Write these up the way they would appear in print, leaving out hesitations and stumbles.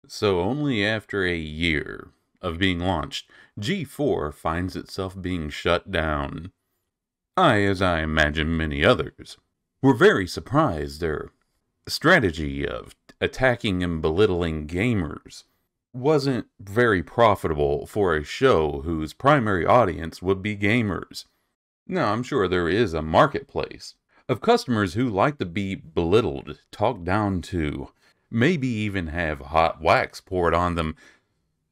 So only after a year of being launched, G4 finds itself being shut down. As I imagine many others, were very surprised their strategy of attacking and belittling gamers wasn't very profitable for a show whose primary audience would be gamers. Now, I'm sure there is a marketplace of customers who like to be belittled, talked down to, maybe even have hot wax poured on them,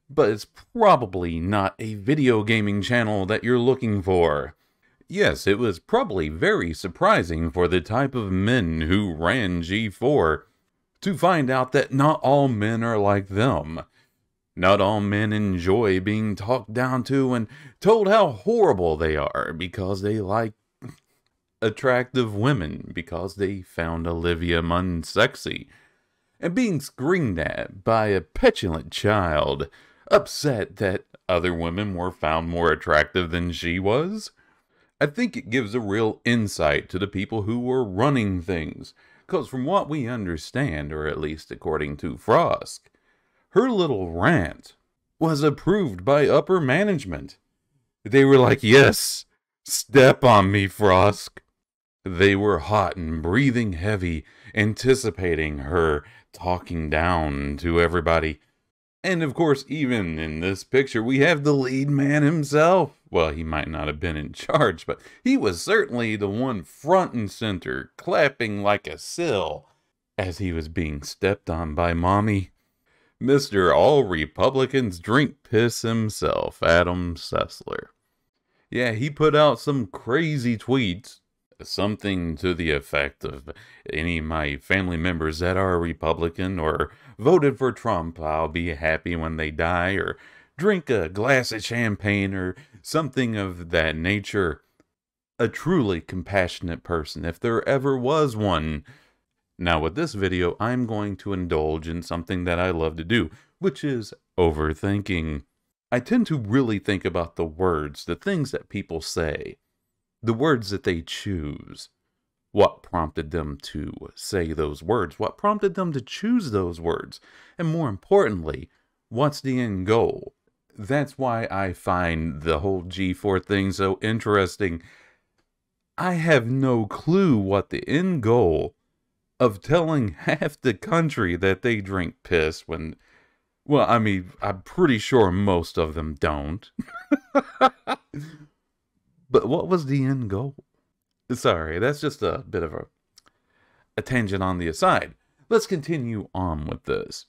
but it's probably not a video gaming channel that you're looking for. Yes, it was probably very surprising for the type of men who ran G4 to find out that not all men are like them. Not all men enjoy being talked down to and told how horrible they are because they like attractive women, because they found Olivia Munn sexy, and being screamed at by a petulant child, upset that other women were found more attractive than she was. I think it gives a real insight to the people who were running things, because from what we understand, or at least according to Frosk, her little rant was approved by upper management. They were like, yes, step on me, Frosk. They were hot and breathing heavy, anticipating her talking down to everybody. And of course, even in this picture, we have the lead man himself. Well, he might not have been in charge, but he was certainly the one front and center, clapping like a sill as he was being stepped on by Mommy. Mr. All Republicans Drink Piss himself, Adam Sessler. Yeah, he put out some crazy tweets, something to the effect of, any of my family members that are Republican or voted for Trump, I'll be happy when they die, or drink a glass of champagne, or something of that nature. A truly compassionate person, if there ever was one. Now with this video, I'm going to indulge in something that I love to do, which is overthinking. I tend to really think about the words, the things that people say, the words that they choose. What prompted them to say those words? What prompted them to choose those words? And more importantly, what's the end goal? That's why I find the whole G4 thing so interesting. I have no clue what the end goal of telling half the country that they drink piss when, well, I mean, I'm pretty sure most of them don't. But what was the end goal? Sorry, that's just a bit of a tangent on the aside. Let's continue on with this.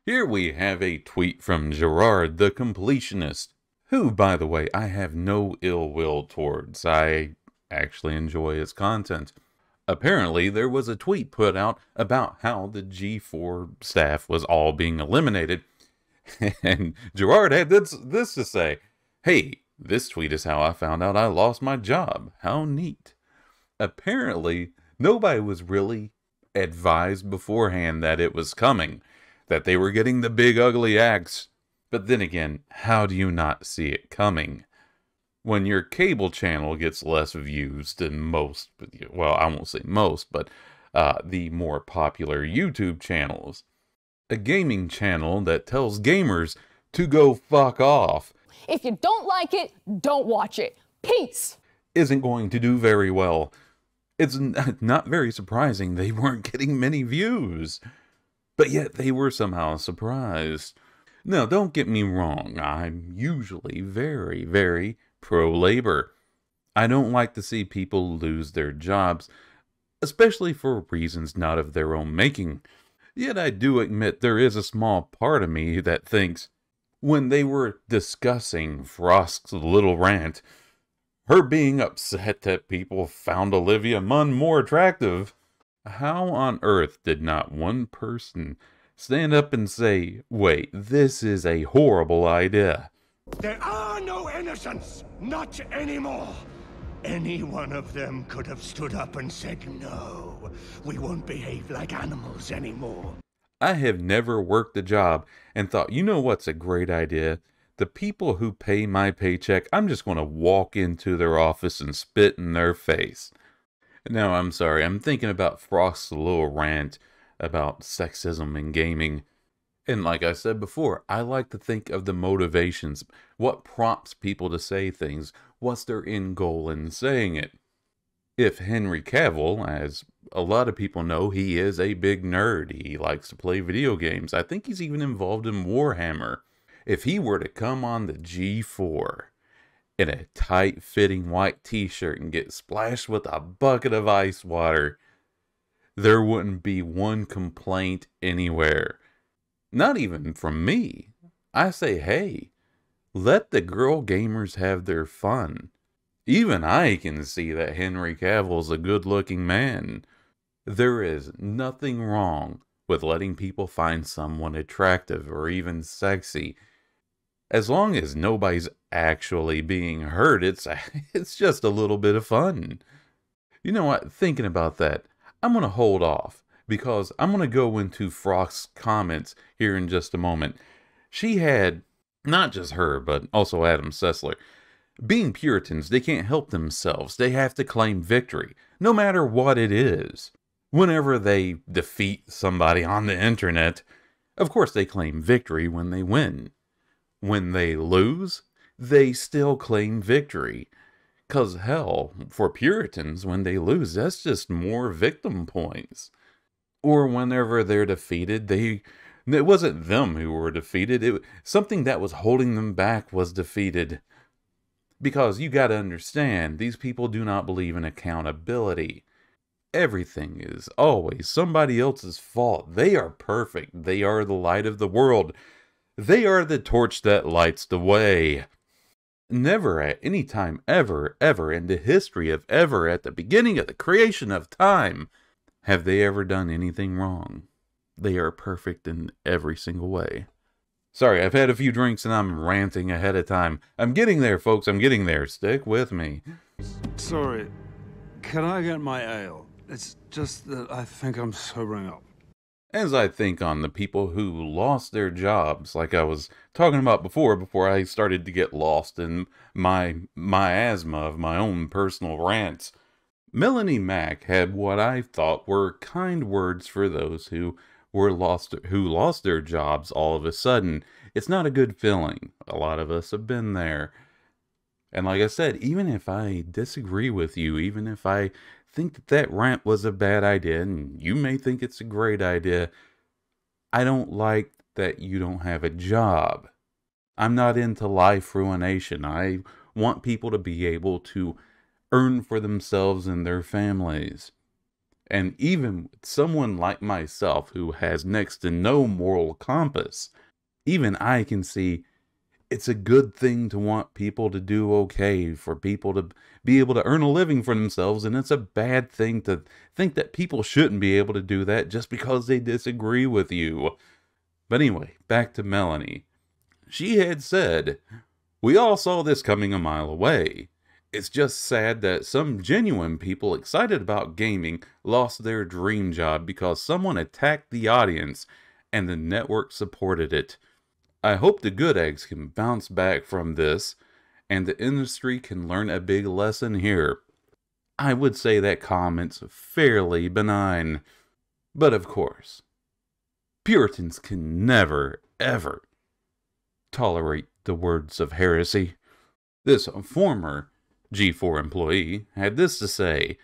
Here we have a tweet from Gerard the Completionist, who, by the way, I have no ill will towards. I actually enjoy his content. Apparently, there was a tweet put out about how the G4 staff was all being eliminated, and Gerard had this to say, "Hey, this tweet is how I found out I lost my job. How neat." Apparently, nobody was really advised beforehand that it was coming, that they were getting the big ugly axe. But then again, how do you not see it coming? When your cable channel gets less views than most, well, I won't say most, but the more popular YouTube channels, a gaming channel that tells gamers to go fuck off, if you don't like it, don't watch it. Peace! isn't going to do very well. It's not very surprising they weren't getting many views, but yet they were somehow surprised. Now, don't get me wrong, I'm usually very, very pro-labor. I don't like to see people lose their jobs, especially for reasons not of their own making. Yet I do admit there is a small part of me that thinks, when they were discussing Frosk's little rant, her being upset that people found Olivia Munn more attractive, how on earth did not one person stand up and say, wait, this is a horrible idea? There are no innocents! Not anymore! Any one of them could have stood up and said, no, we won't behave like animals anymore. I have never worked a job and thought, you know what's a great idea? The people who pay my paycheck, I'm just going to walk into their office and spit in their face. No, I'm sorry, I'm thinking about Frost's little rant about sexism in gaming. And like I said before, I like to think of the motivations, what prompts people to say things, what's their end goal in saying it. If Henry Cavill, as a lot of people know, he is a big nerd. He likes to play video games. I think he's even involved in Warhammer. If he were to come on the G4 in a tight-fitting white t-shirt and get splashed with a bucket of ice water, there wouldn't be one complaint anywhere. Not even from me. I say, hey, let the girl gamers have their fun. Even I can see that Henry Cavill's a good-looking man. There is nothing wrong with letting people find someone attractive or even sexy. As long as nobody's actually being hurt, it's just a little bit of fun. You know what? Thinking about that, I'm going to hold off because I'm going to go into Frost's comments here in just a moment. She had, not just her, but also Adam Sessler. Being Puritans, they can't help themselves. They have to claim victory, no matter what it is. Whenever they defeat somebody on the internet, of course they claim victory when they win. When they lose, they still claim victory. 'Cause hell, for Puritans, when they lose, that's just more victim points. Or whenever they're defeated, it wasn't them who were defeated. Something that was holding them back was defeated. Because you got to understand, these people do not believe in accountability. Everything is always somebody else's fault. They are perfect. They are the light of the world. They are the torch that lights the way. Never at any time ever in the history of ever, at the beginning of the creation of time, have they ever done anything wrong. They are perfect in every single way. Sorry, I've had a few drinks and I'm ranting ahead of time. I'm getting there, folks. I'm getting there. Stick with me. Sorry, can I get my ale? It's just that I think I'm sobering up. As I think on the people who lost their jobs, like I was talking about before I started to get lost in my miasma of my own personal rants, Melanie Mack had what I thought were kind words for those who lost their jobs all of a sudden. It's not a good feeling. A lot of us have been there. And like I said, even if I disagree with you, even if I think that rant was a bad idea, and you may think it's a great idea, I don't like that you don't have a job. I'm not into life ruination. I want people to be able to earn for themselves and their families. And even someone like myself who has next to no moral compass, even I can see it's a good thing to want people to do okay, for people to be able to earn a living for themselves, and it's a bad thing to think that people shouldn't be able to do that just because they disagree with you. But anyway, back to Melanie. She had said, "We all saw this coming a mile away. It's just sad that some genuine people excited about gaming lost their dream job because someone attacked the audience and the network supported it. I hope the good eggs can bounce back from this and the industry can learn a big lesson here." I would say that comment's fairly benign. But of course, Puritans can never, ever tolerate the words of heresy. This former G4 employee had this to say: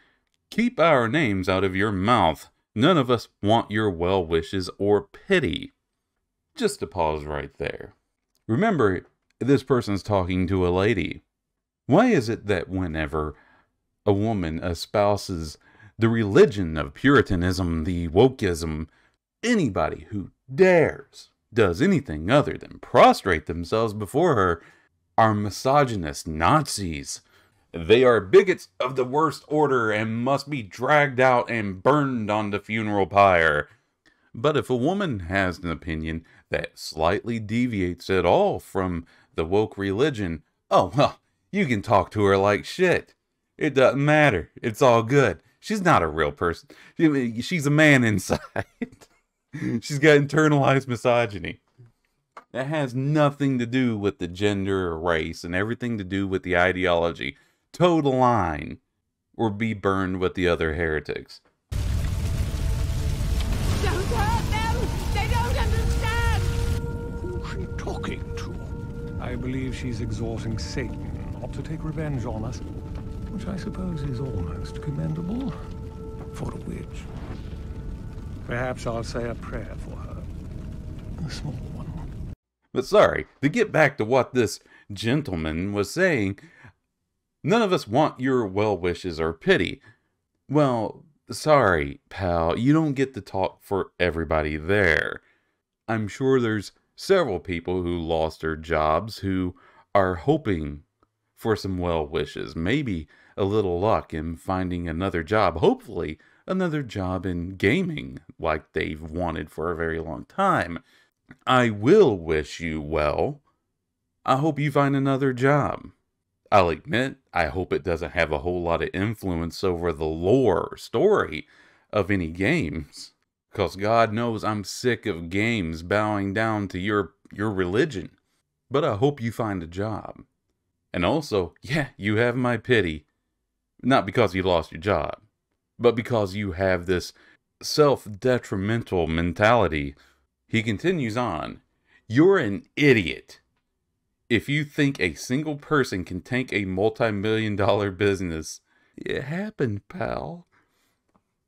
"Keep our names out of your mouth. None of us want your well wishes or pity." Just to pause right there. Remember, this person's talking to a lady. Why is it that whenever a woman espouses the religion of Puritanism, the wokeism, anybody who does anything other than prostrate themselves before her are misogynist Nazis? They are bigots of the worst order and must be dragged out and burned on the funeral pyre. But if a woman has an opinion that slightly deviates at all from the woke religion, oh, well, you can talk to her like shit. It doesn't matter. It's all good. She's not a real person. She's a man inside. She's got internalized misogyny. That has nothing to do with the gender or race and everything to do with the ideology. Toe the line or be burned with the other heretics. Don't hurt them! They don't understand! talking to? I believe she's exhorting Satan not to take revenge on us, which I suppose is almost commendable for a witch. Perhaps I'll say a prayer for her. A small one. But sorry, to get back to what this gentleman was saying, none of us want your well wishes or pity. Well, sorry, pal, you don't get to talk for everybody there. I'm sure there's several people who lost their jobs who are hoping for some well wishes, maybe a little luck in finding another job, hopefully another job in gaming like they've wanted for a very long time. I will wish you well. I hope you find another job. I'll admit, I hope it doesn't have a whole lot of influence over the lore or story of any games. Because God knows I'm sick of games bowing down to your religion. But I hope you find a job. And also, yeah, you have my pity. Not because you lost your job, but because you have this self-detrimental mentality. He continues on. You're an idiot if you think a single person can tank a multi-million-dollar business. It happened, pal.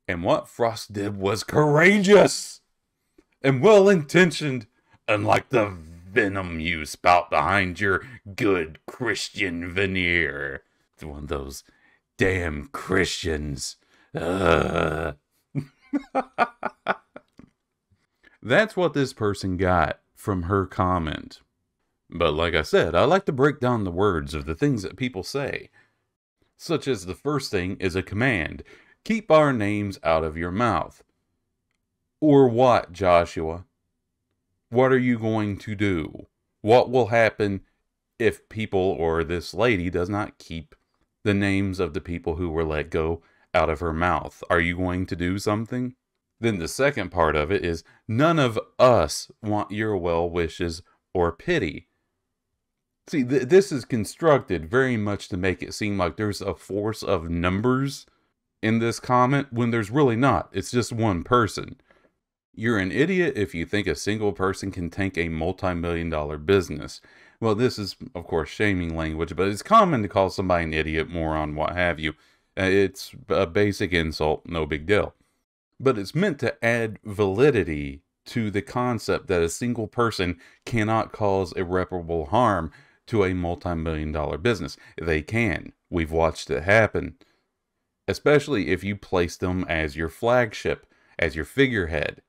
And what Frosk did was courageous and well-intentioned, unlike the venom you spout behind your good Christian veneer. It's one of those damn Christians. That's what this person got from her comment. But like I said, I like to break down the words of the things that people say. Such as the first thing is a command. Keep our names out of your mouth. Or what, Joshua? What are you going to do? What will happen if people or this lady does not keep the names of the people who were let go out of her mouth? Are you going to do something? Then the second part of it is, none of us want your well wishes or pity. See, this is constructed very much to make it seem like there's a force of numbers in this comment when there's really not. It's just one person. You're an idiot if you think a single person can tank a multi-million-dollar business. Well, this is, of course, shaming language, but it's common to call somebody an idiot, moron, what have you. It's a basic insult, no big deal. But it's meant to add validity to the concept that a single person cannot cause irreparable harm to a multi-million-dollar business. They can. We've watched it happen. Especially if you place them as your flagship, as your figurehead.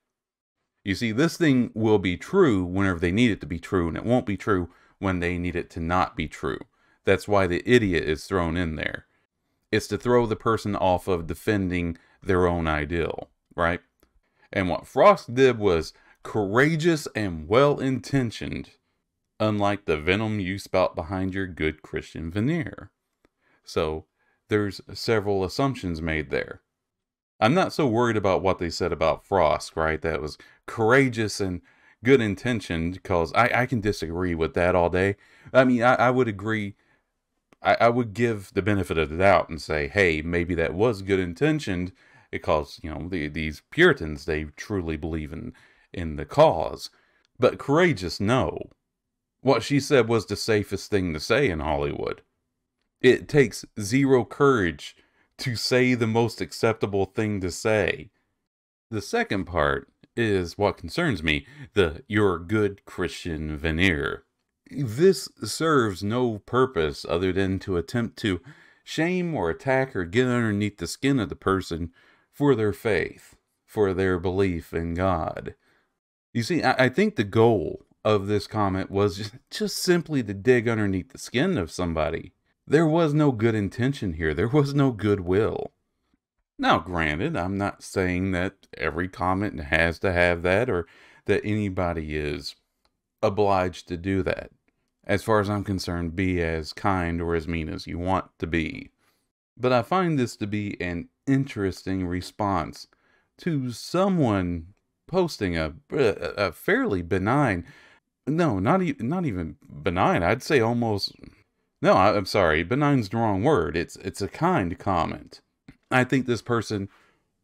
You see, this thing will be true whenever they need it to be true, and it won't be true when they need it to not be true. That's why the idiot is thrown in there. It's to throw the person off of defending their own ideal, right? And what Frosk did was courageous and well-intentioned, unlike the venom you spout behind your good Christian veneer. So, there's several assumptions made there. I'm not so worried about what they said about Frosk, right? That was courageous and good intentioned, because I can disagree with that all day. I mean, I would agree. I would give the benefit of the doubt and say, hey, maybe that was good intentioned, because, you know, these Puritans, they truly believe in the cause. But courageous, no. What she said was the safest thing to say in Hollywood. It takes zero courage to say the most acceptable thing to say. The second part is what concerns me, your good Christian veneer. This serves no purpose other than to attempt to shame or attack or get underneath the skin of the person for their faith, for their belief in God. You see, I think the goal of this comment was just simply to dig underneath the skin of somebody. There was no good intention here. There was no goodwill. Now, granted, I'm not saying that every comment has to have that, or that anybody is obliged to do that. As far as I'm concerned, be as kind or as mean as you want to be. But I find this to be an interesting response to someone posting a fairly benign, no, not even benign, I'd say almost, no, I'm sorry, benign's the wrong word. It's a kind comment. I think this person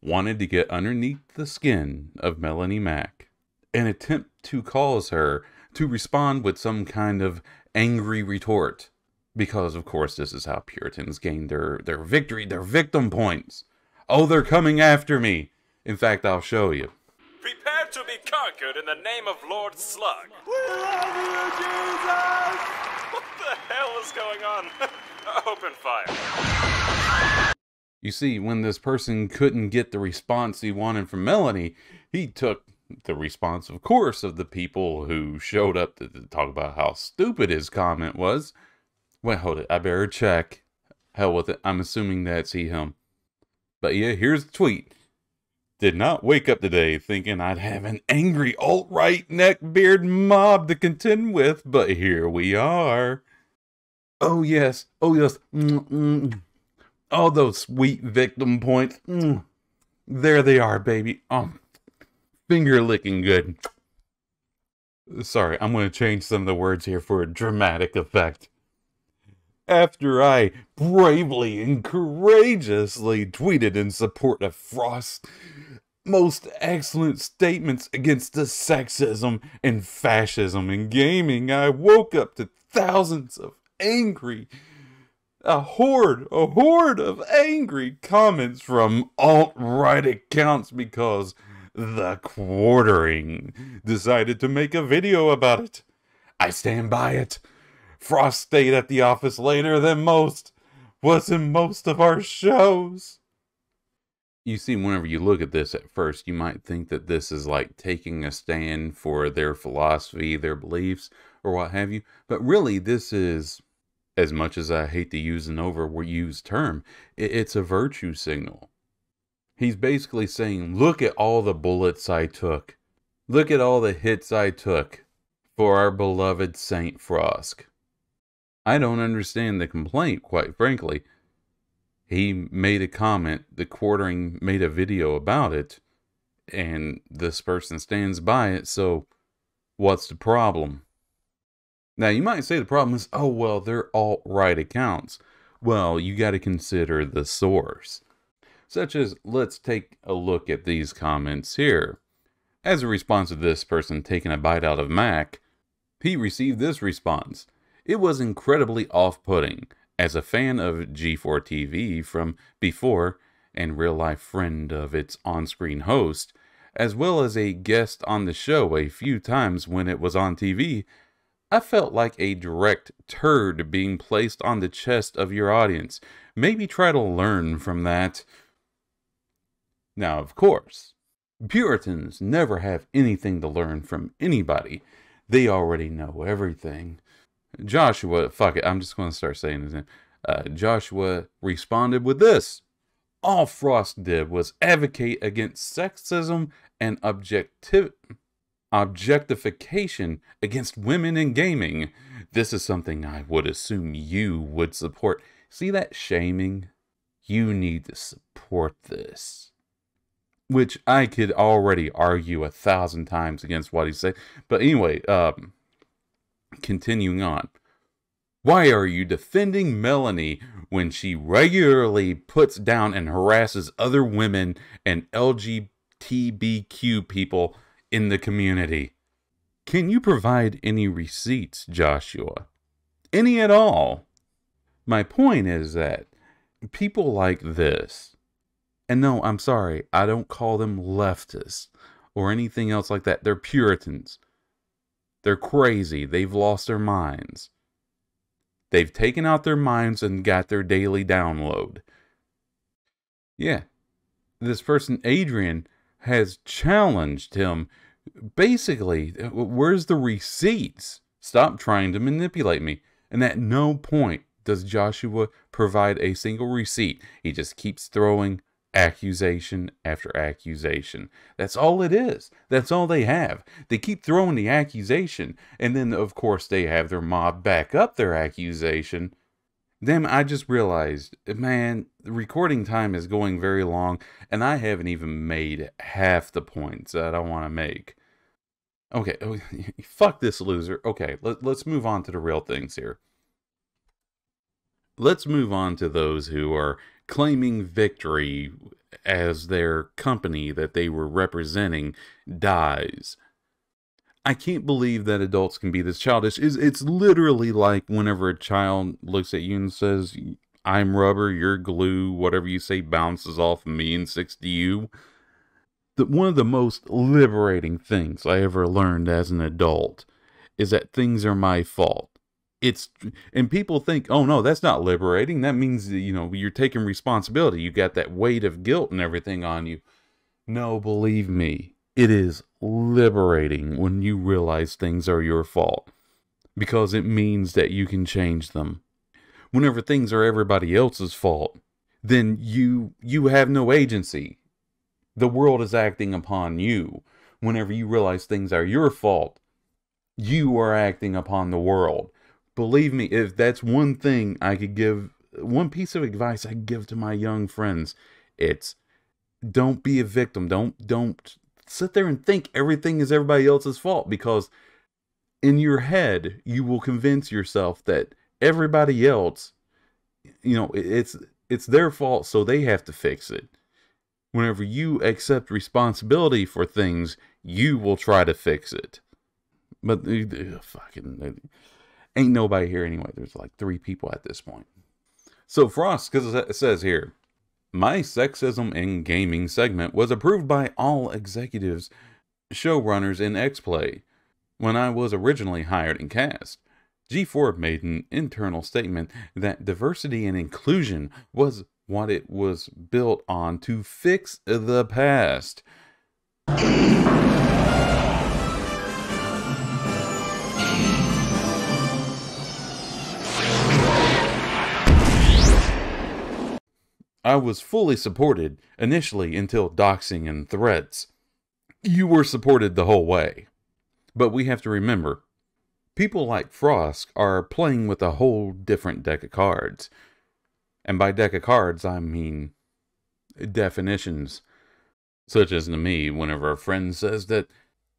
wanted to get underneath the skin of Melanie Mack. an attempt to cause her to respond with some kind of angry retort. Because, of course, this is how Puritans gain their victory, their victim points. Oh, they're coming after me. In fact, I'll show you. Prepare to be conquered in the name of Lord Slug. We love you, Jesus! What the hell is going on? Open fire. You see, when this person couldn't get the response he wanted from Melanie, he took the response, of course, of the people who showed up to talk about how stupid his comment was. Wait, hold it. I better check. Hell with it. I'm assuming that's him. But yeah, here's the tweet. Did not wake up today thinking I'd have an angry alt-right neckbeard mob to contend with, but here we are. Oh yes. Oh yes. All those sweet victim points. There they are, baby. Finger licking good. Sorry, I'm going to change some of the words here for a dramatic effect. After I bravely and courageously tweeted in support of Frost's most excellent statements against the sexism and fascism in gaming, I woke up to thousands of angry, a horde of angry comments from alt-right accounts because the Quartering decided to make a video about it. I stand by it. Frost stayed at the office later than most. Was in most of our shows. You see, whenever you look at this at first, you might think that this is like taking a stand for their philosophy, their beliefs, or what have you. But really, this is, as much as I hate to use an overused term, it's a virtue signal. He's basically saying, look at all the bullets I took. Look at all the hits I took for our beloved Saint Frosk. I don't understand the complaint, quite frankly. He made a comment, the Quartering made a video about it, and this person stands by it, so what's the problem? Now, you might say the problem is, oh, well, they're alt-right accounts. Well, you got to consider the source. Such as, let's take a look at these comments here. As a response to this person taking a bite out of Mac, he received this response. It was incredibly off-putting. As a fan of G4TV from before and real-life friend of its on-screen host, as well as a guest on the show a few times when it was on TV, I felt like a direct turd being placed on the chest of your audience. Maybe try to learn from that. Now, of course, Puritans never have anything to learn from anybody. They already know everything. Joshua, fuck it, I'm just going to start saying his name. Joshua responded with this. All Frost did was advocate against sexism and objectification against women in gaming. This is something I would assume you would support. See that shaming? You need to support this. Which I could already argue 1,000 times against what he said. But anyway, continuing on. Why are you defending Melanie when she regularly puts down and harasses other women and LGBTQ people in the community? Can you provide any receipts, Joshua? Any at all? My point is that people like this, and no, I'm sorry, I don't call them leftists or anything else like that. They're Puritans. They're crazy. They've lost their minds. They've taken out their minds and got their daily download. Yeah. This person, Adrian, has challenged him. Basically, where's the receipts? Stop trying to manipulate me. And at no point does Joshua provide a single receipt. He just keeps throwing accusation after accusation. That's all it is. That's all they have. They keep throwing the accusation, and then of course they have their mob back up their accusation. Then I just realized, man, the recording time is going very long, and I haven't even made half the points that I want to make. Okay, fuck this loser. Okay, let's move on to the real things here. Let's move on to those who are claiming victory as their company that they were representing dies. I can't believe that adults can be this childish. It's literally like whenever a child looks at you and says, I'm rubber, you're glue, whatever you say bounces off of me and sticks to you. One of the most liberating things I ever learned as an adult is that things are my fault. And people think, oh no, that's not liberating. That means, you're taking responsibility. You got that weight of guilt and everything on you. No, believe me, it is liberating when you realize things are your fault, because it means that you can change them. Whenever things are everybody else's fault, then you have no agency. The world is acting upon you. Whenever you realize things are your fault, you are acting upon the world. Believe me, if that's one thing I could give, one piece of advice I could give to my young friends, it's don't be a victim. Don't sit there and think everything is everybody else's fault, because in your head, you will convince yourself that everybody else, it's their fault, so they have to fix it. Whenever you accept responsibility for things, you will try to fix it. But ain't nobody here anyway. There's like 3 people at this point. So Frosk says here, my sexism in gaming segment was approved by all executives, showrunners in X-Play. When I was originally hired and cast, G4 made an internal statement that diversity and inclusion was what it was built on to fix the past. I was fully supported initially until doxing and threats. You were supported the whole way. But we have to remember, people like Frosk are playing with a whole different deck of cards. And by deck of cards, I mean definitions. Such as to me, whenever a friend says that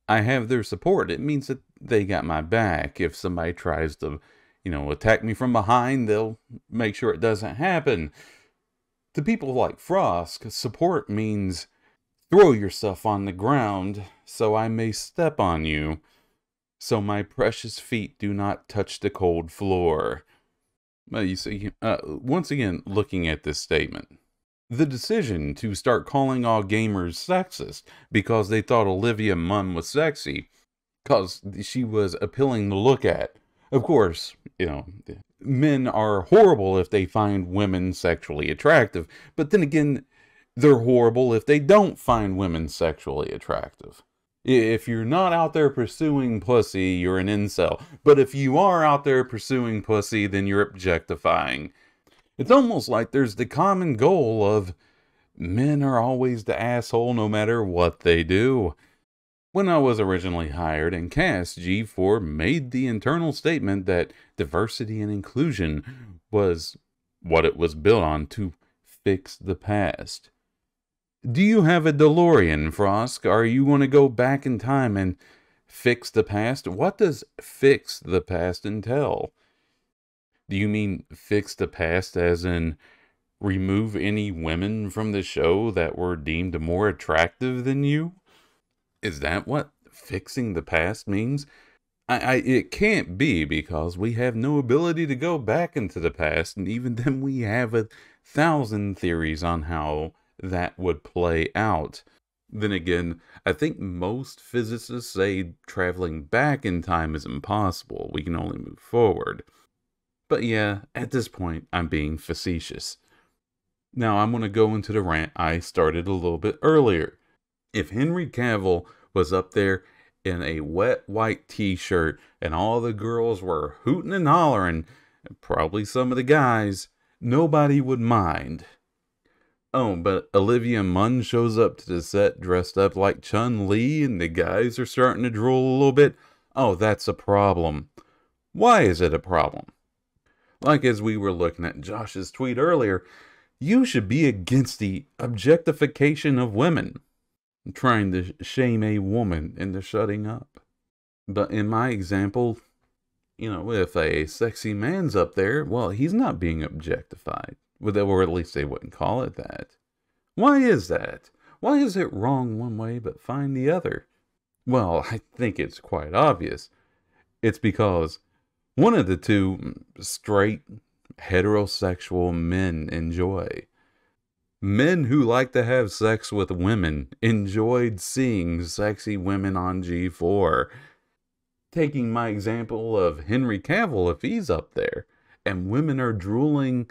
I have their support, it means that they got my back. If somebody tries to, attack me from behind, they'll make sure it doesn't happen. To people like Frosk, support means throw yourself on the ground so I may step on you, so my precious feet do not touch the cold floor. Well, you see, once again, looking at this statement, the decision to start calling all gamers sexist because they thought Olivia Munn was sexy, because she was appealing to look at. Of course, men are horrible if they find women sexually attractive, but then again, they're horrible if they don't find women sexually attractive. If you're not out there pursuing pussy, you're an incel. But if you are out there pursuing pussy, then you're objectifying. It's almost like there's the common goal of men are always the asshole no matter what they do. When I was originally hired and cast, G4 made the internal statement that diversity and inclusion was what it was built on to fix the past. Do you have a DeLorean, Frosk? Are you going to go back in time and fix the past? What does fix the past entail? Do you mean fix the past as in remove any women from the show that were deemed more attractive than you? Is that what fixing the past means? It can't be, because we have no ability to go back into the past, and even then we have 1,000 theories on how that would play out. Then again, I think most physicists say traveling back in time is impossible. We can only move forward. But yeah, at this point, I'm being facetious. Now I'm going to go into the rant I started a little bit earlier. If Henry Cavill was up there in a wet white t-shirt and all the girls were hooting and hollering, probably some of the guys, nobody would mind. Oh, but Olivia Munn shows up to the set dressed up like Chun-Li and the guys are starting to drool a little bit. Oh, that's a problem. Why is it a problem? Like as we were looking at Josh's tweet earlier, you should be against the objectification of women. Trying to shame a woman into shutting up. But in my example, if a sexy man's up there, well, he's not being objectified. Or at least they wouldn't call it that. Why is that? Why is it wrong one way but fine the other? Well, I think it's quite obvious. It's because one of the two straight heterosexual men enjoy. Men who like to have sex with women enjoyed seeing sexy women on G4. Taking my example of Henry Cavill, if he's up there, and women are drooling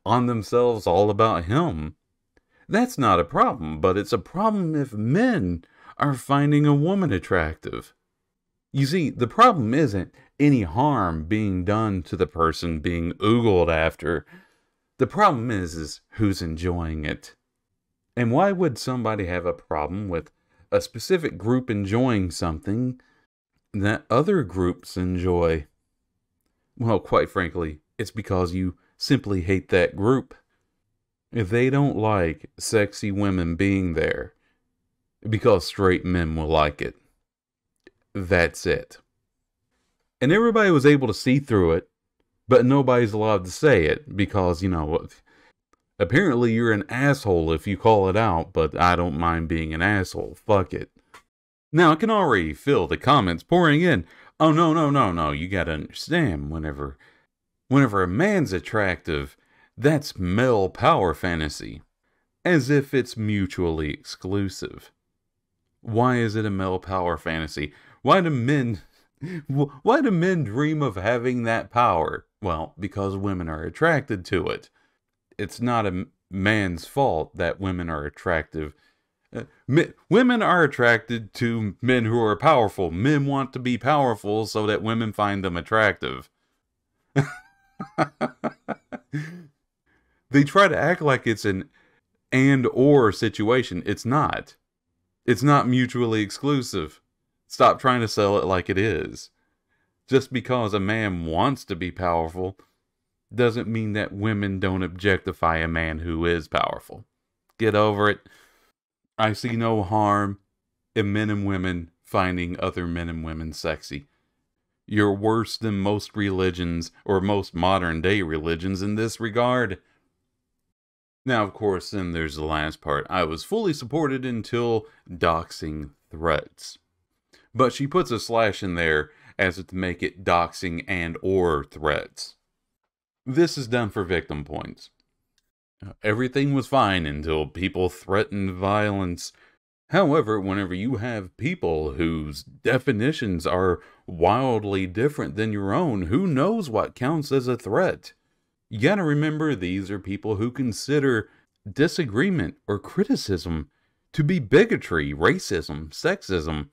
on themselves all about him, that's not a problem, but it's a problem if men are finding a woman attractive. You see, the problem isn't any harm being done to the person being oogled after. The problem is who's enjoying it. And why would somebody have a problem with a specific group enjoying something that other groups enjoy? Well, quite frankly, it's because you simply hate that group. If they don't like sexy women being there, because straight men will like it. That's it. And everybody was able to see through it, but nobody's allowed to say it because, apparently you're an asshole if you call it out, but I don't mind being an asshole. Fuck it. Now, I can already feel the comments pouring in. Oh, no. You gotta understand, whenever a man's attractive, that's male power fantasy. As if it's mutually exclusive. Why is it a male power fantasy? Why do men dream of having that power? Well, because women are attracted to it. It's not a man's fault that women are attractive. Women are attracted to men who are powerful. Men want to be powerful so that women find them attractive. They try to act like it's an and/or situation. It's not. It's not mutually exclusive. Stop trying to sell it like it is. Just because a man wants to be powerful doesn't mean that women don't objectify a man who is powerful. Get over it. I see no harm in men and women finding other men and women sexy. You're worse than most religions, or most modern day religions in this regard. Now, of course, then there's the last part. I was fully supported until doxing threats. But she puts a slash in there as if to make it doxing and or threats. This is done for victim points. Everything was fine until people threatened violence. However, whenever you have people whose definitions are wildly different than your own, who knows what counts as a threat? You gotta remember, these are people who consider disagreement or criticism to be bigotry, racism, sexism.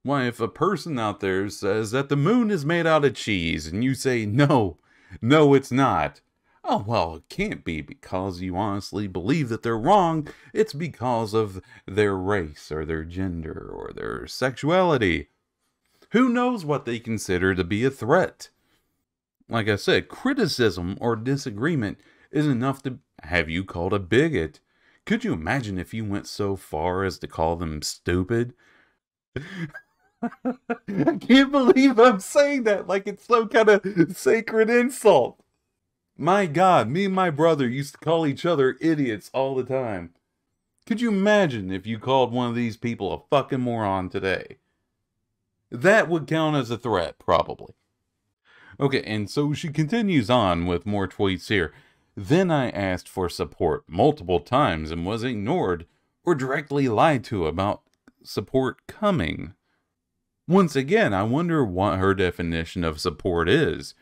Why, if a person out there says that the moon is made out of cheese, and you say, no, it's not. Oh, well, it can't be because you honestly believe that they're wrong. It's because of their race, or their gender, or their sexuality. Who knows what they consider to be a threat? Like I said, criticism or disagreement is enough to have you called a bigot. Could you imagine if you went so far as to call them stupid? I can't believe I'm saying that like it's some kind of sacred insult. My God, me and my brother used to call each other idiots all the time. Could you imagine if you called one of these people a fucking moron today? That would count as a threat, probably. Okay, and so she continues on with more tweets here. Then I asked for support multiple times and was ignored or directly lied to about support coming. Once again, I wonder what her definition of support is.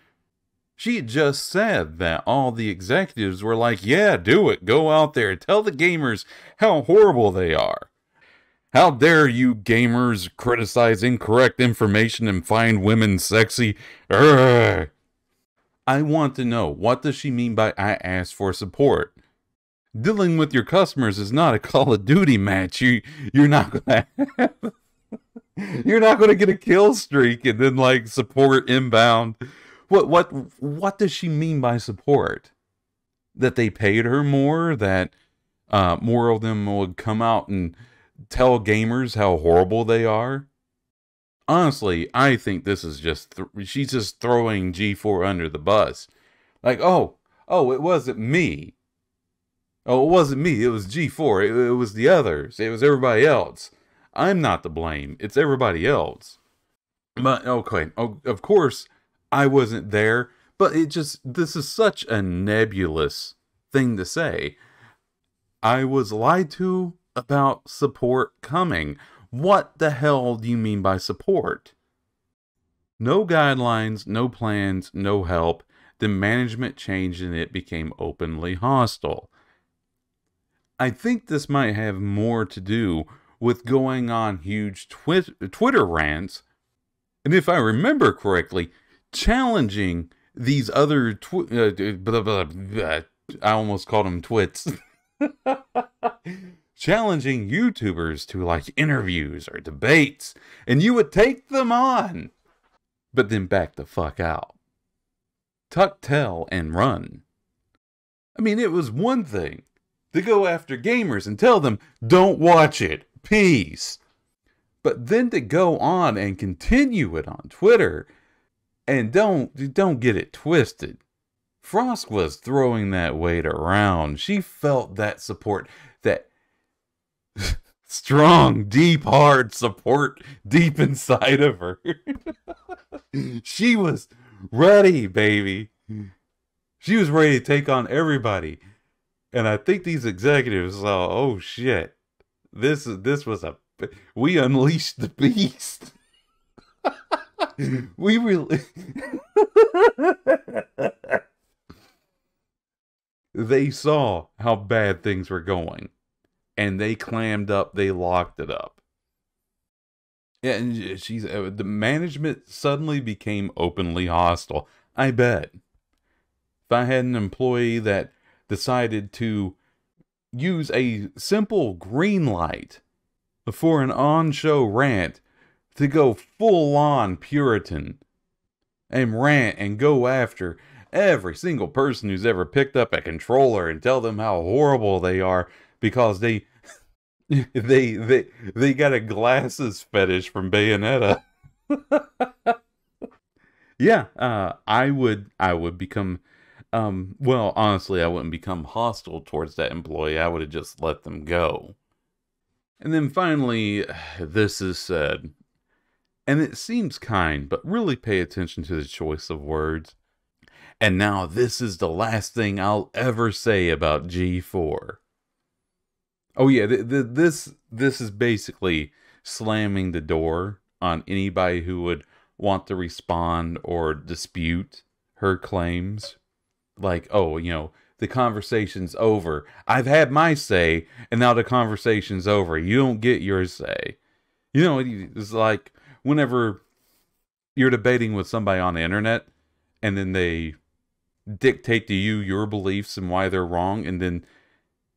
She had just said that all the executives were like, yeah, do it. Go out there. Tell the gamers how horrible they are. How dare you gamers criticize incorrect information and find women sexy? Urgh. I want to know, what does she mean by I asked for support? Dealing with your customers is not a Call of Duty match. You're not gonna have, you're not gonna get a kill streak and then like support inbound. What does she mean by support? That they paid her more? That more of them would come out and tell gamers how horrible they are? Honestly, I think this is just she's just throwing G4 under the bus. Like, oh, it wasn't me. Oh, it wasn't me. It was G4. It was the others. It was everybody else. I'm not to blame. It's everybody else. But, okay, of course, I wasn't there. But this is such a nebulous thing to say. I was lied to about support coming. What the hell do you mean by support? No guidelines, no plans, no help. The management changed and it became openly hostile. I think this might have more to do with going on huge Twitter rants. And if I remember correctly, challenging these other I almost called them twits. Challenging YouTubers to like interviews or debates, and you would take them on, but then back the fuck out. Tuck tail and run. I mean, it was one thing to go after gamers and tell them, don't watch it, peace. But then to go on and continue it on Twitter, and don't get it twisted. Frosk was throwing that weight around. She felt that support, that strong, deep, hard support deep inside of her. She was ready, baby. She was ready to take on everybody. And I think these executives saw, oh shit, this was we unleashed the beast. We really they saw how bad things were going, and they clammed up, they locked it up. And the management suddenly became openly hostile. I bet if I had an employee that decided to use a simple green light for an on-show rant to go full-on Puritan and rant and go after every single person who's ever picked up a controller and tell them how horrible they are because they got a glasses fetish from Bayonetta. Yeah, I would become, well, honestly, I wouldn't become hostile towards that employee. I would have just let them go. And then finally, this is said, and it seems kind, but really pay attention to the choice of words. And now this is the last thing I'll ever say about G4. Oh yeah, this is basically slamming the door on anybody who would want to respond or dispute her claims. Like, oh, you know, the conversation's over. I've had my say, and now the conversation's over. You don't get your say. You know, it's like whenever you're debating with somebody on the internet, and then they dictate to you your beliefs and why they're wrong, and then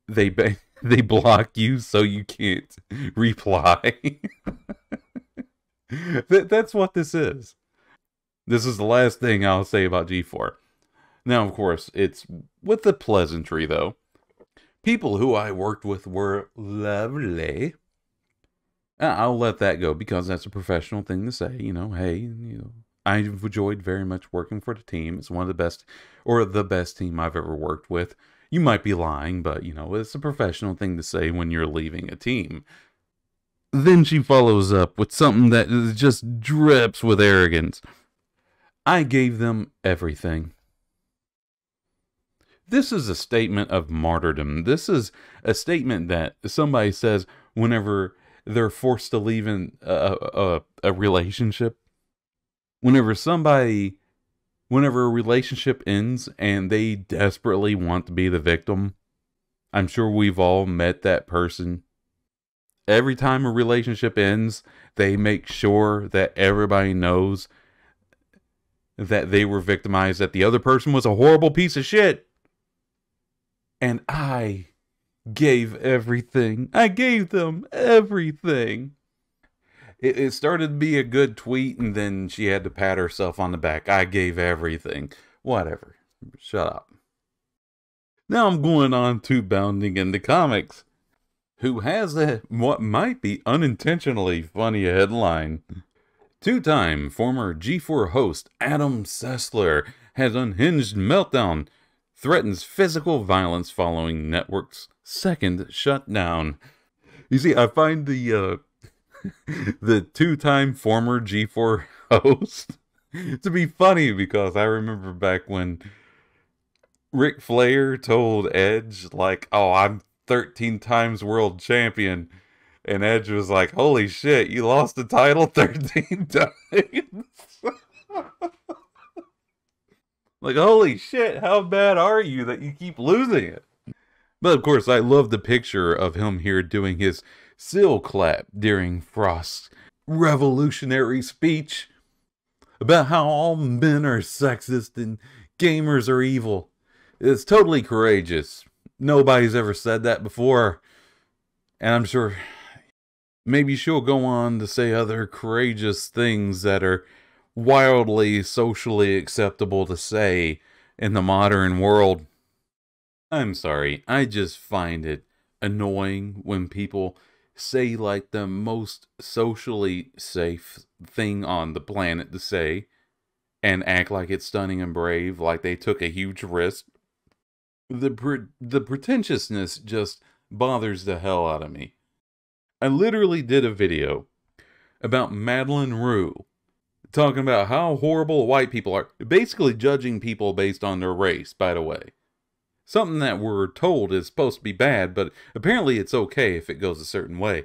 they block you so you can't reply. That's what this is. This is the last thing I'll say about G4. Now, of course, it's with the pleasantry, though. People who I worked with were lovely. I'll let that go because that's a professional thing to say. You know, hey, you know, I've enjoyed very much working for the team. It's one of the best, or the best team I've ever worked with. You might be lying, but, you know, it's a professional thing to say when you're leaving a team. Then she follows up with something that just drips with arrogance. I gave them everything. This is a statement of martyrdom. This is a statement that somebody says whenever they're forced to leave in a relationship. Whenever a relationship ends and they desperately want to be the victim. I'm sure we've all met that person. Every time a relationship ends, they make sure that everybody knows that they were victimized, that the other person was a horrible piece of shit. And I gave everything. I gave them everything. It started to be a good tweet, and then she had to pat herself on the back. I gave everything. Whatever. Shut up. Now I'm going on to Bounding into Comics, who has what might be unintentionally funny headline. Two-time former G4 host Adam Sessler has unhinged meltdown, threatens physical violence following network's second shutdown. You see, I find the the two-time former G4 host, to be funny because I remember back when Ric Flair told Edge, like, oh, I'm 13 times world champion. And Edge was like, holy shit, you lost the title 13 times. Like, holy shit, how bad are you that you keep losing it? But of course, I love the picture of him here doing his seal clap during Frost's revolutionary speech about how all men are sexist and gamers are evil. It's totally courageous. Nobody's ever said that before. And I'm sure maybe she'll go on to say other courageous things that are wildly socially acceptable to say in the modern world. I'm sorry, I just find it annoying when people say like the most socially safe thing on the planet to say and act like it's stunning and brave, like they took a huge risk. The pretentiousness just bothers the hell out of me. I literally did a video about Madeline Rue talking about how horrible white people are, basically judging people based on their race, by the way. Something that we're told is supposed to be bad, but apparently it's okay if it goes a certain way.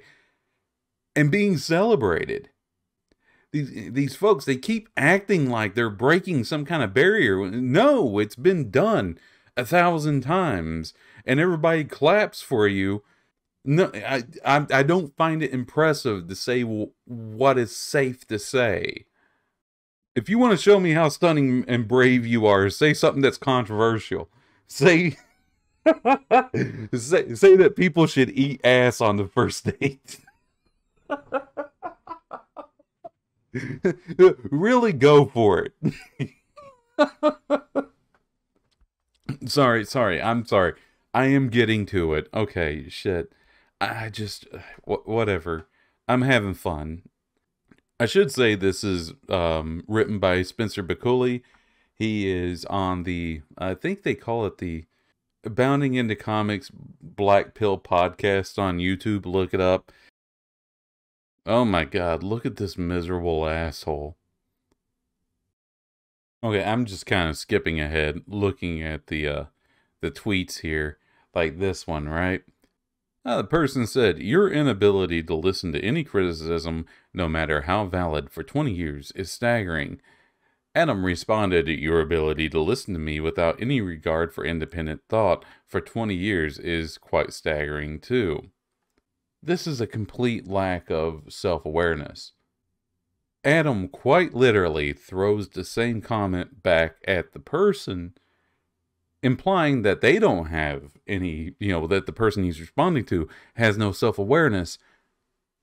And being celebrated. These folks, they keep acting like they're breaking some kind of barrier. No, it's been done 1,000 times, and everybody claps for you. No, I don't find it impressive to say what is safe to say. If you want to show me how stunning and brave you are, say something that's controversial. Say, say that people should eat ass on the first date. Really go for it. Sorry, I'm sorry. I am getting to it. Okay, shit. I just, whatever. I'm having fun. I should say this is written by Spencer Baculi. He is on the, I think they call it the Bounding into Comics Black Pill podcast on YouTube. Look it up. Oh my god, look at this miserable asshole. Okay, I'm just kind of skipping ahead, looking at the tweets here, like this one, right? The person said, your inability to listen to any criticism, no matter how valid, for 20 years is staggering. Adam responded, your ability to listen to me without any regard for independent thought for 20 years is quite staggering too. This is a complete lack of self-awareness. Adam quite literally throws the same comment back at the person, implying that they don't have any, that the person he's responding to has no self-awareness,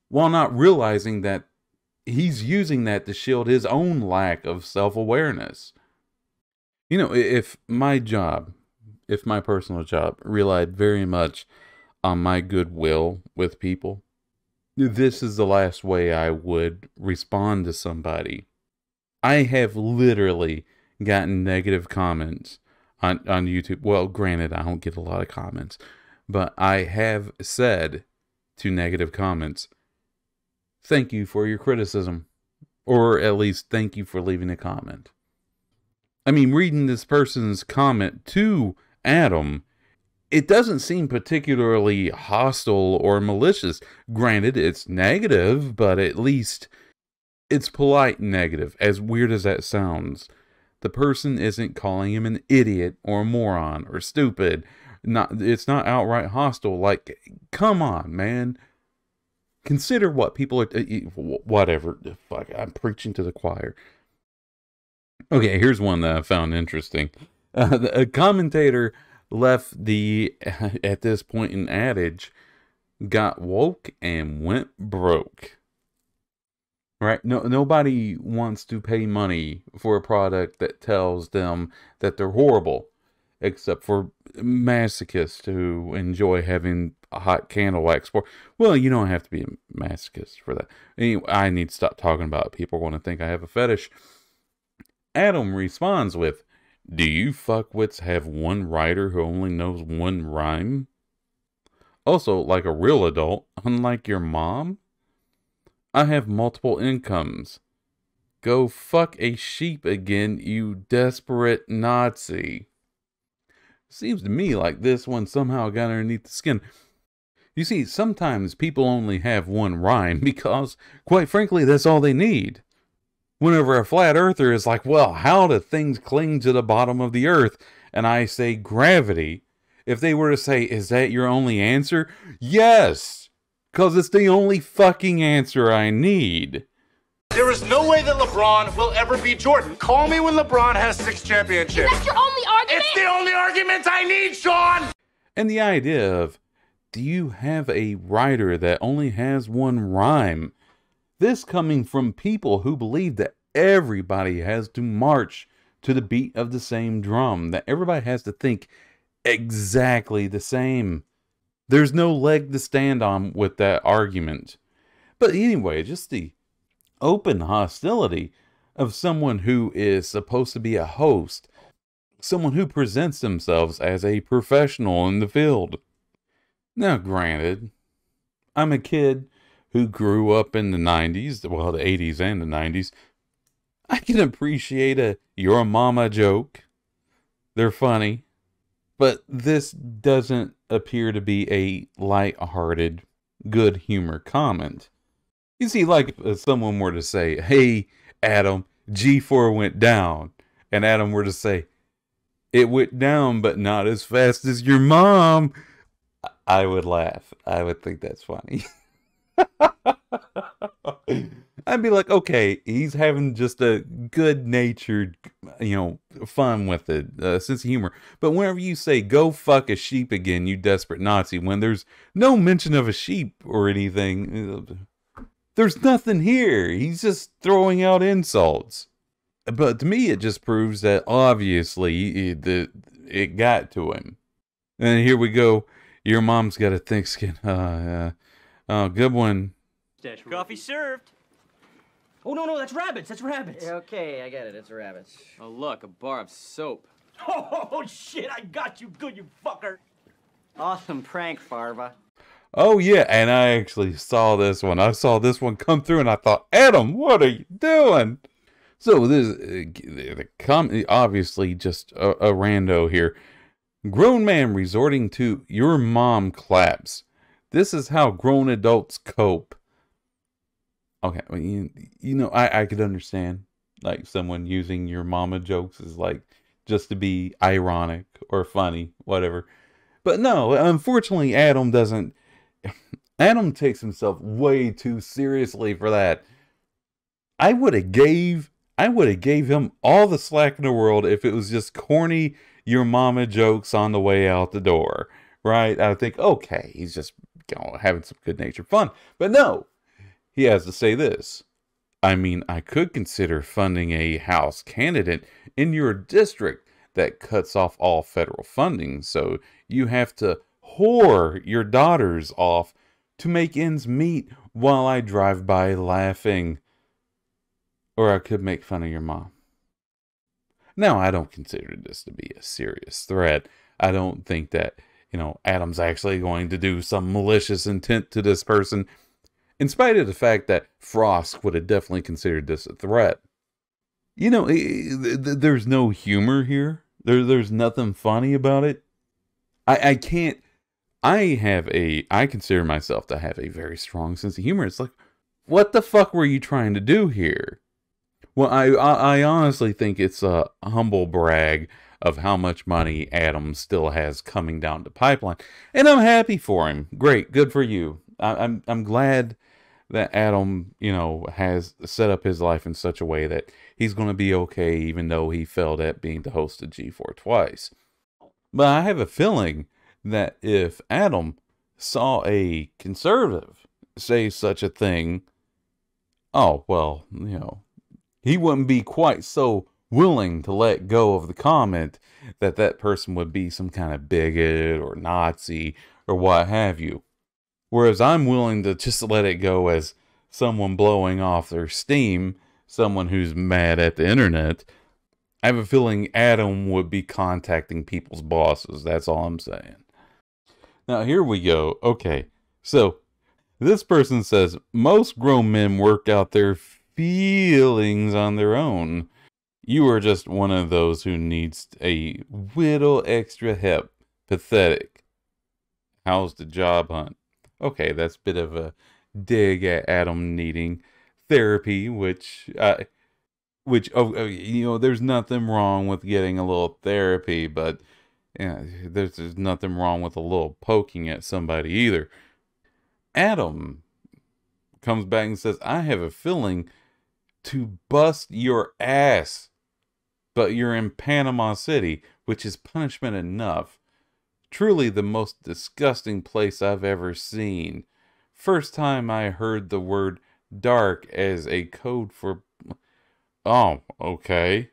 while not realizing that he's using that to shield his own lack of self-awareness. If my personal job relied very much on my goodwill with people, this is the last way I would respond to somebody. I have literally gotten negative comments on YouTube. Well, granted, I don't get a lot of comments, but I have said to negative comments, thank you for your criticism, or at least thank you for leaving a comment. I mean, reading this person's comment to Adam, it doesn't seem particularly hostile or malicious. Granted, it's negative, but at least it's polite negative, as weird as that sounds. The person isn't calling him an idiot or a moron or stupid. It's not outright hostile. Like, come on, man. Consider what people are... whatever. Fuck, I'm preaching to the choir. Okay, here's one that I found interesting. A commentator left at this point in adage, got woke and went broke. Right? Nobody wants to pay money for a product that tells them that they're horrible, except for masochists who enjoy having a hot candle wax pour. Well, you don't have to be a masochist for that. Anyway, I need to stop talking about it. People want to think I have a fetish. Adam responds with, do you fuckwits have one writer who only knows one rhyme? Also, like a real adult, unlike your mom? I have multiple incomes. Go fuck a sheep again, you desperate Nazi. Seems to me like this one somehow got underneath the skin. You see, sometimes people only have one rhyme because, quite frankly, that's all they need. Whenever a flat earther is like, well, how do things cling to the bottom of the earth? And I say gravity. If they were to say, is that your only answer? Yes! Because it's the only fucking answer I need. There is no way that LeBron will ever beat Jordan. Call me when LeBron has 6 championships. That's your only argument? It's the only argument I need, Sean! And the idea of, do you have a writer that only has one rhyme? This coming from people who believe that everybody has to march to the beat of the same drum, that everybody has to think exactly the same. There's no leg to stand on with that argument. But anyway, just the open hostility of someone who is supposed to be a host, someone who presents themselves as a professional in the field. Now, granted, I'm a kid who grew up in the 90s, well, the 80s and the 90s. I can appreciate a your mama joke. They're funny. But this doesn't appear to be a light-hearted, good humor comment. You see, like if someone were to say, hey, Adam, G4 went down. And Adam were to say, it went down, but not as fast as your mom. I would laugh. I would think that's funny. I'd be like, okay, he's having just a good-natured, fun with it, sense of humor. But whenever you say, go fuck a sheep again, you desperate Nazi, when there's no mention of a sheep or anything, there's nothing here. He's just throwing out insults. But to me, it just proves that obviously it got to him. And here we go. Your mom's got a thick skin. Oh, good one. Coffee served. Oh, no, that's rabbits. That's rabbits. Okay, I get it. It's a rabbit. Oh, look, a bar of soap. Oh, shit, I got you good, you fucker. Awesome prank, Farva. Oh, yeah, and I actually saw this one. I saw this one come through, and I thought, Adam, what are you doing? So this obviously just a rando here. Grown man resorting to your mom claps. This is how grown adults cope. Okay, well, I could understand, like, someone using your mama jokes is like just to be ironic or funny, whatever. But no, unfortunately, Adam doesn't. Adam takes himself way too seriously for that. I would have gave him all the slack in the world if it was just corny your mama jokes on the way out the door, right? I would think, okay, he's just having some good-natured fun. But no, he has to say this. I mean, I could consider funding a House candidate in your district that cuts off all federal funding, so you have to whore your daughters off to make ends meet while I drive by laughing. Or I could make fun of your mom. Now, I don't consider this to be a serious threat. I don't think that, Adam's actually going to do some malicious intent to this person, in spite of the fact that Frosk would have definitely considered this a threat. There's no humor here. There's nothing funny about it. I consider myself to have a very strong sense of humor. It's like, what the fuck were you trying to do here? Well, I honestly think it's a humble brag of how much money Adam still has coming down the pipeline. And I'm happy for him. Great. Good for you. I'm glad that Adam, has set up his life in such a way that he's going to be okay, even though he failed at being the host of G4 twice. But I have a feeling that if Adam saw a conservative say such a thing, oh, well, he wouldn't be quite so willing to let go of the comment that person would be some kind of bigot or Nazi or what have you. Whereas I'm willing to just let it go as someone blowing off their steam, someone who's mad at the internet. I have a feeling Adam would be contacting people's bosses. That's all I'm saying. Now, here we go. Okay, so This person says, most grown men work out their feelings on their own. You are just one of those who needs a little extra help. Pathetic. How's the job hunt? Okay, that's a bit of a dig at Adam needing therapy, which there's nothing wrong with getting a little therapy, but yeah, there's nothing wrong with a little poking at somebody either. Adam comes back and says, I have a feeling to bust your ass, but you're in Panama City, which is punishment enough. Truly the most disgusting place I've ever seen. First time I heard the word dark as a code for... Oh, okay.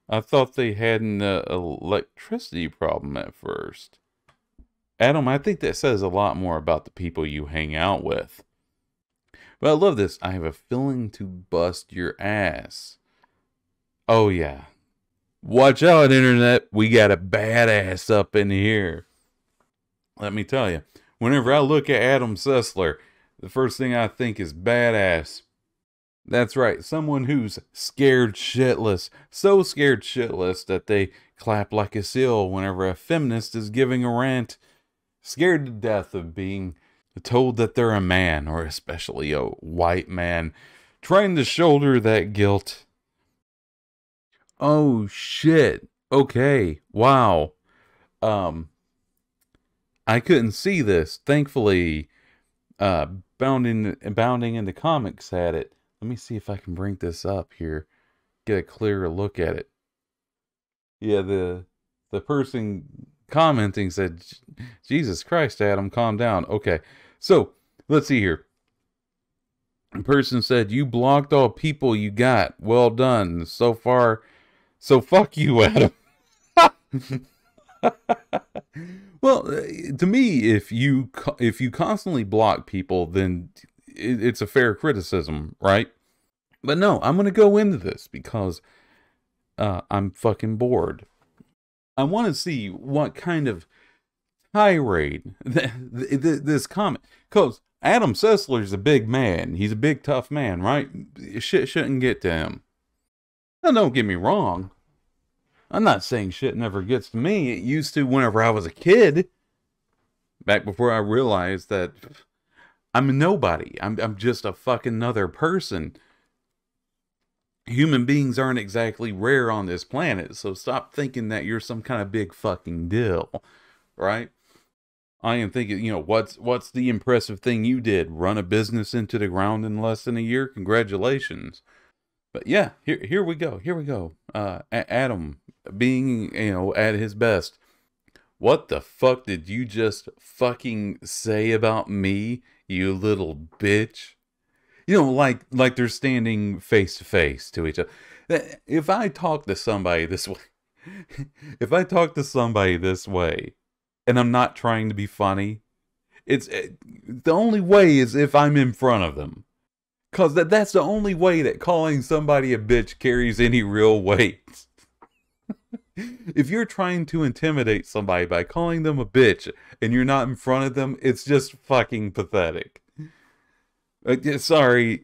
I thought they had an electricity problem at first. Adam, I think that says a lot more about the people you hang out with. But I love this. I have a feeling to bust your ass. Oh, yeah. Watch out, Internet. We got a badass up in here. Let me tell you, whenever I look at Adam Sessler, the first thing I think is badass. That's right, someone who's scared shitless. So scared shitless that they clap like a seal whenever a feminist is giving a rant. Scared to death of being told that they're a man, or especially a white man, trying to shoulder that guilt. Oh shit. Okay. Wow. I couldn't see this. Thankfully, Bounding into Comics had it. Let me see if I can bring this up here. Get a clearer look at it. Yeah, the person commenting said, Jesus Christ, Adam, calm down. Okay, so let's see here. The person said, you blocked all people you got. Well done. So far, so fuck you, Adam. Well, to me, if you constantly block people, then it's a fair criticism, right? But no, I'm going to go into this because I'm fucking bored. I want to see what kind of tirade this comment, because Adam Sessler's a big man. He's a big, tough man, right? Shit shouldn't get to him. Now, don't get me wrong. I'm not saying shit never gets to me. It used to whenever I was a kid. Back before I realized that I'm a nobody. I'm just a fucking other person. Human beings aren't exactly rare on this planet, so stop thinking that you're some kind of big fucking deal, right? I am thinking, what's the impressive thing you did? Run a business into the ground in less than a year? Congratulations. But yeah, here we go. Here we go. Adam being, at his best. What the fuck did you just fucking say about me, you little bitch? Like they're standing face to face to each other. If I talk to somebody this way, and I'm not trying to be funny, the only way is if I'm in front of them. Because that's the only way that calling somebody a bitch carries any real weight. If you're trying to intimidate somebody by calling them a bitch and you're not in front of them, it's just fucking pathetic. Sorry,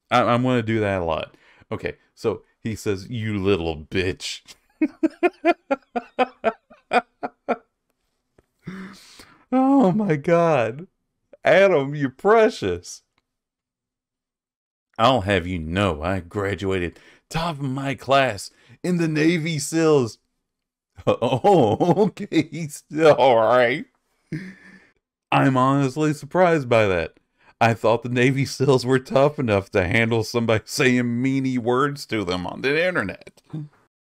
I'm going to do that a lot. Okay, so he says, you little bitch. Oh my God. Adam, you're precious. I'll have you know I graduated top of my class in the Navy SEALs. Oh, okay, all right. I'm honestly surprised by that. I thought the Navy SEALs were tough enough to handle somebody saying meany words to them on the internet.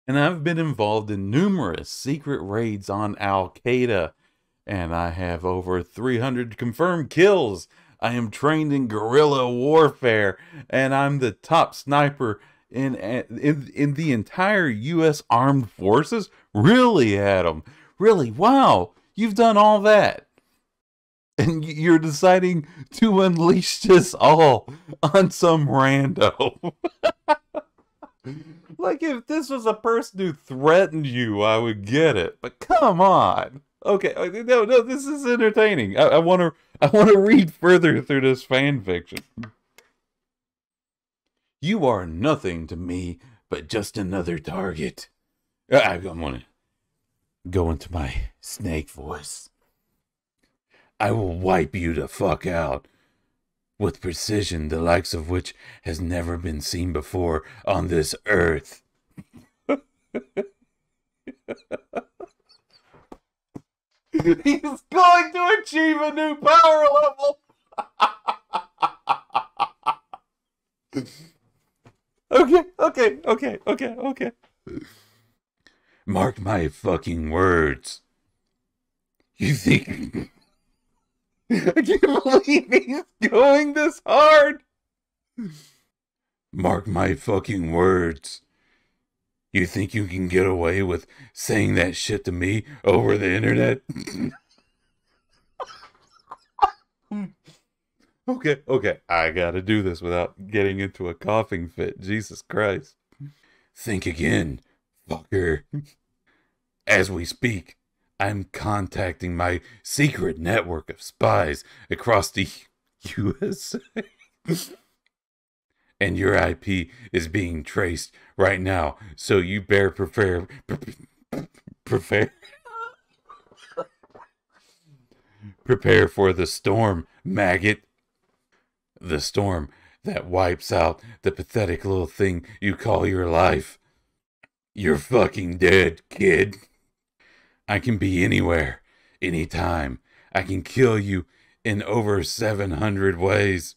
And I've been involved in numerous secret raids on Al-Qaeda, and I have over 300 confirmed kills. I am trained in guerrilla warfare, and I'm the top sniper in the entire U.S. Armed Forces? Really, Adam? Really? Wow, you've done all that. And you're deciding to unleash this all on some rando. Like, if this was a person who threatened you, I would get it. But come on. Okay. No, this is entertaining. I want to read further through this fan fiction. You are nothing to me but just another target. I'm going to go into my snake voice. I will wipe you the fuck out with precision the likes of which has never been seen before on this earth. He's going to achieve a new power level. Okay. Mark my fucking words. You think... I can't believe he's going this hard. Mark my fucking words. You think you can get away with saying that shit to me over the internet? Okay. I gotta do this without getting into a coughing fit. Jesus Christ. Think again, fucker. As we speak, I'm contacting my secret network of spies across the USA. And your IP is being traced right now, so you better prepare for the storm, maggot. The storm that wipes out the pathetic little thing you call your life. You're fucking dead, kid. I can be anywhere, anytime. I can kill you in over 700 ways.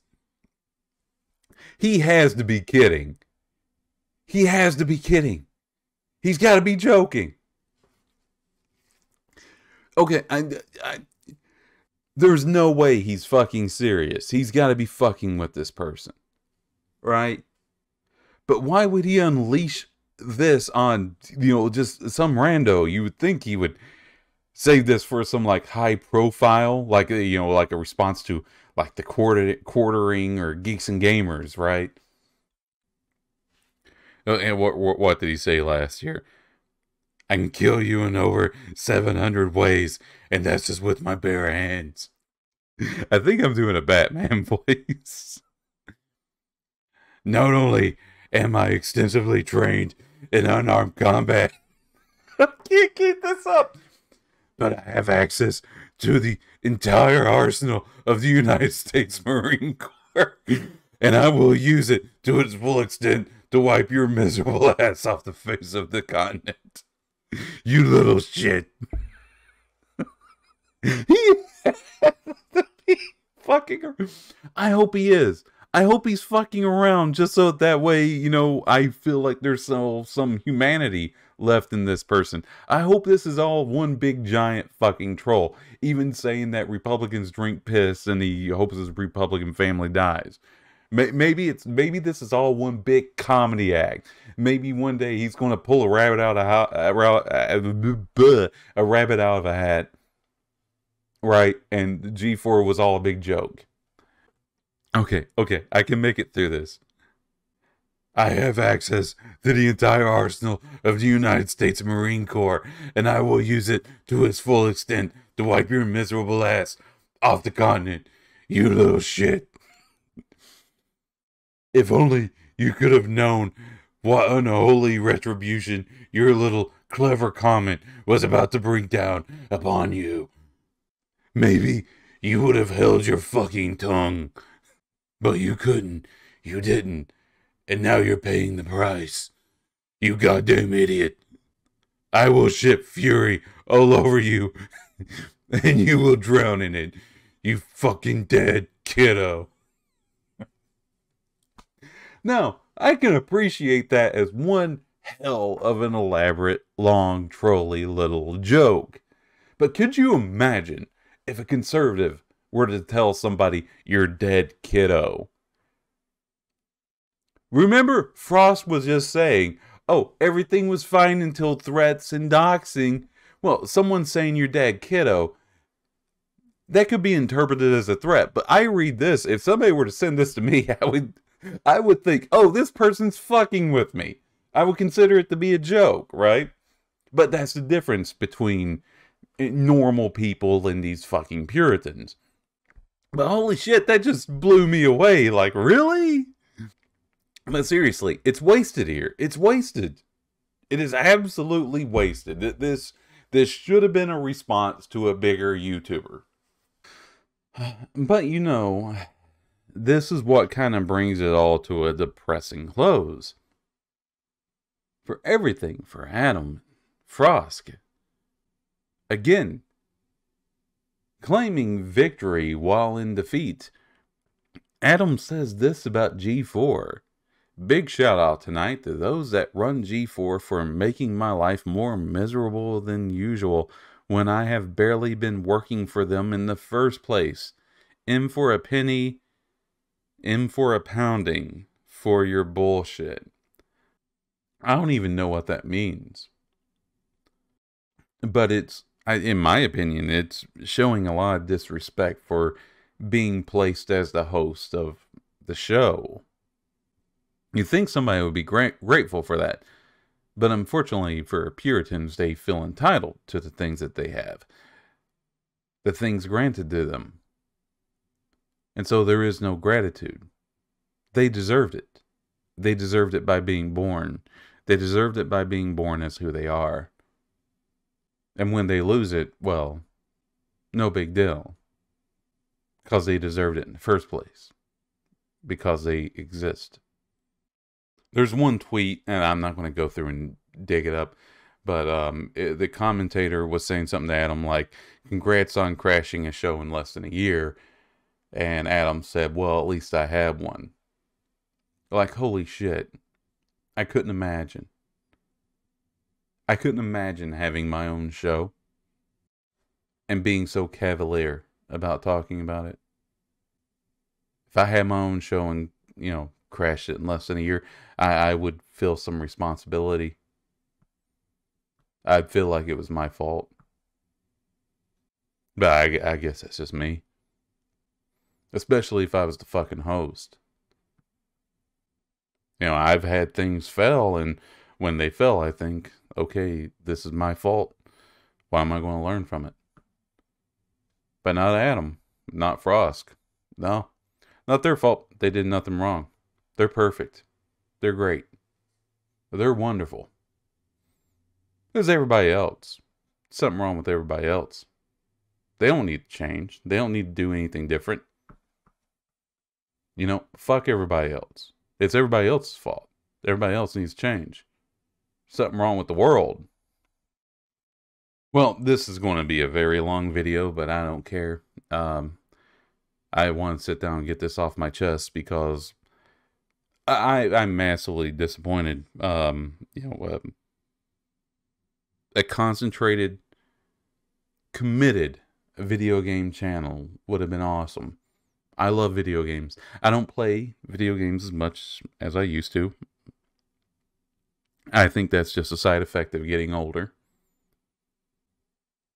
He has to be kidding. He has to be kidding. He's got to be joking. Okay, there's no way he's fucking serious. He's got to be fucking with this person. Right? But why would he unleash this on, just some rando? You would think he would save this for some, like, high profile, like, like a response to, like, the quartering or Geeks and Gamers, right? And what did he say last year? I can kill you in over 700 ways, and that's just with my bare hands. I think I'm doing a Batman voice. Not only am I extensively trained in unarmed combat, I can't keep this up, but I have access to the entire arsenal of the United States Marine Corps, and I will use it to its full extent to wipe your miserable ass off the face of the continent. You little shit. He has to be fucking around. I hope he is. I hope he's fucking around just so that way, I feel like there's some humanity left in this person. I hope this is all one big giant fucking troll. Even saying that Republicans drink piss and he hopes his Republican family dies. Maybe this is all one big comedy act. Maybe one day he's going to pull a rabbit out of a hat. Right? And G4 was all a big joke. Okay, I can make it through this. I have access to the entire arsenal of the United States Marine Corps, and I will use it to its full extent to wipe your miserable ass off the continent, you little shit. If only you could have known what unholy retribution your little clever comment was about to bring down upon you. Maybe you would have held your fucking tongue. But you couldn't. You didn't. And now you're paying the price. You goddamn idiot. I will ship fury all over you. And you will drown in it. You fucking dead kiddo. Now, I can appreciate that as one hell of an elaborate, long, trolly little joke. But could you imagine if a conservative were to tell somebody, you're dead, kiddo? Remember, Frosk was just saying, oh, everything was fine until threats and doxing. Well, someone saying you're dead, kiddo, that could be interpreted as a threat. But I read this, if somebody were to send this to me, I would think, oh, this person's fucking with me. I would consider it to be a joke, right? But that's the difference between normal people and these fucking Puritans. But holy shit, that just blew me away. Like, really? But seriously, it's wasted here. It's wasted. It is absolutely wasted. This should have been a response to a bigger YouTuber. But you know, this is what kind of brings it all to a depressing close. For everything for Adam, Frosk, again, claiming victory while in defeat. Adam says this about G4. Big shout out tonight to those that run G4 for making my life more miserable than usual when I have barely been working for them in the first place. In for a penny, in for a pounding for your bullshit. I don't even know what that means. But it's, in my opinion, it's showing a lot of disrespect for being placed as the host of the show. You'd think somebody would be grateful for that. But unfortunately for Puritans, they feel entitled to the things that they have. The things granted to them. And so there is no gratitude. They deserved it. They deserved it by being born. They deserved it by being born as who they are. And when they lose it, well, no big deal. Because they deserved it in the first place. Because they exist. There's one tweet, and I'm not going to go through and dig it up, but the commentator was saying something to Adam like, congrats on crashing a show in less than a year. And Adam said, well, at least I had one. Like, holy shit. I couldn't imagine. I couldn't imagine having my own show and being so cavalier about talking about it. If I had my own show and, you know, crashed it in less than a year, I would feel some responsibility. I'd feel like it was my fault. But I guess that's just me. Especially if I was the fucking host. You know, I've had things fail, and when they fell, I think, okay, this is my fault. Why am I going to learn from it? But not Adam. Not Frosk. No. Not their fault. They did nothing wrong. They're perfect. They're great. They're wonderful. There's everybody else. Something wrong with everybody else. They don't need to change. They don't need to do anything different. You know, fuck everybody else. It's everybody else's fault. Everybody else needs to change. Something wrong with the world. Well, this is going to be a very long video, but I don't care. I want to sit down and get this off my chest because I'm massively disappointed. You know, a concentrated, committed video game channel would have been awesome. I love video games. I don't play video games as much as I used to. I think that's just a side effect of getting older.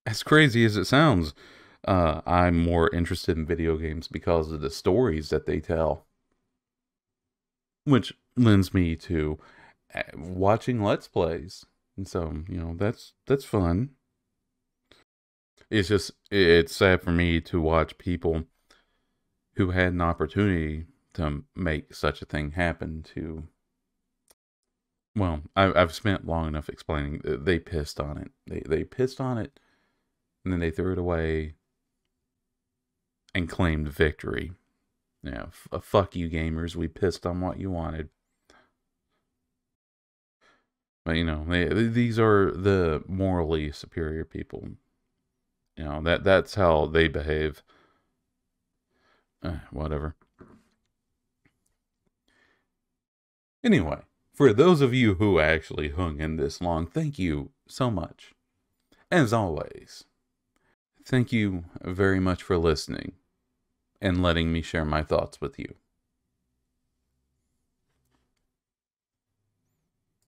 As crazy as it sounds, I'm more interested in video games because of the stories that they tell. Which lends me to watching Let's Plays. And so, you know, that's fun. It's sad for me to watch people who had an opportunity to make such a thing happen to... Well, I've spent long enough explaining. They pissed on it. They pissed on it, and then they threw it away and claimed victory. Yeah, fuck you gamers. We pissed on what you wanted. But, you know, these are the morally superior people. You know, that's how they behave. Whatever. Anyway, for those of you who actually hung in this long, thank you so much. As always, thank you very much for listening and letting me share my thoughts with you.